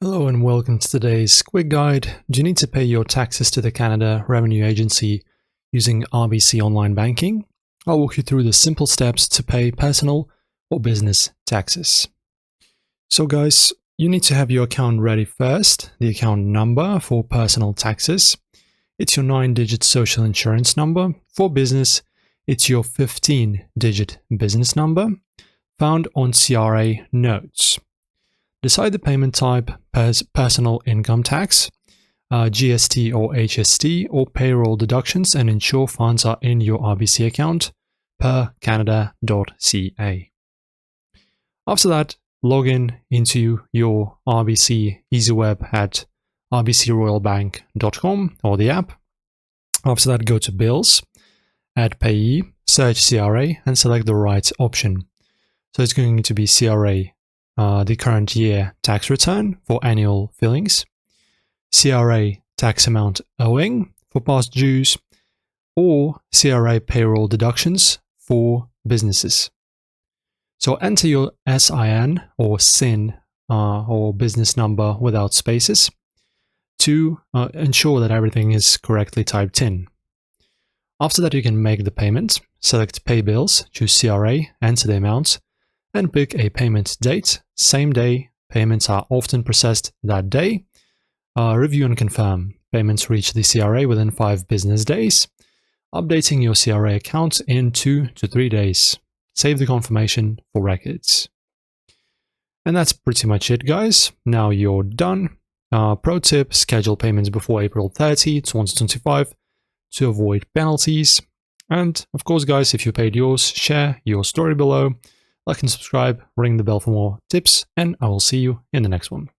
Hello and welcome to today's quick guide. Do you need to pay your taxes to the Canada Revenue Agency using RBC Online Banking? I'll walk you through the simple steps to pay personal or business taxes. So guys, you need to have your account ready first, the account number for personal taxes. It's your 9-digit social insurance number. For business, it's your 15-digit business number found on CRA notes. Decide the payment type, personal income tax, GST or HST, or payroll deductions, and ensure funds are in your RBC account per canada.ca. After that, log in into your RBC EasyWeb at rbcroyalbank.com or the app. After that, go to Bills, add Payee, search CRA, and select the right option. So it's going to be CRA, the current year tax return for annual fillings, CRA tax amount owing for past dues, or CRA payroll deductions for businesses. So enter your SIN or SIN or business number without spaces to ensure that everything is correctly typed in. After that, you can make the payment. Select Pay Bills, choose CRA, enter the amount, and pick a payment date. Same day. Payments are often processed that day. Review and confirm. Payments reach the CRA within 5 business days. Updating your CRA account in 2 to 3 days. Save the confirmation for records. And that's pretty much it, guys. Now you're done. Pro tip, schedule payments before April 30, 2025 to avoid penalties. And of course, guys, if you paid yours, share your story below. Like and subscribe, ring the bell for more tips, and I will see you in the next one.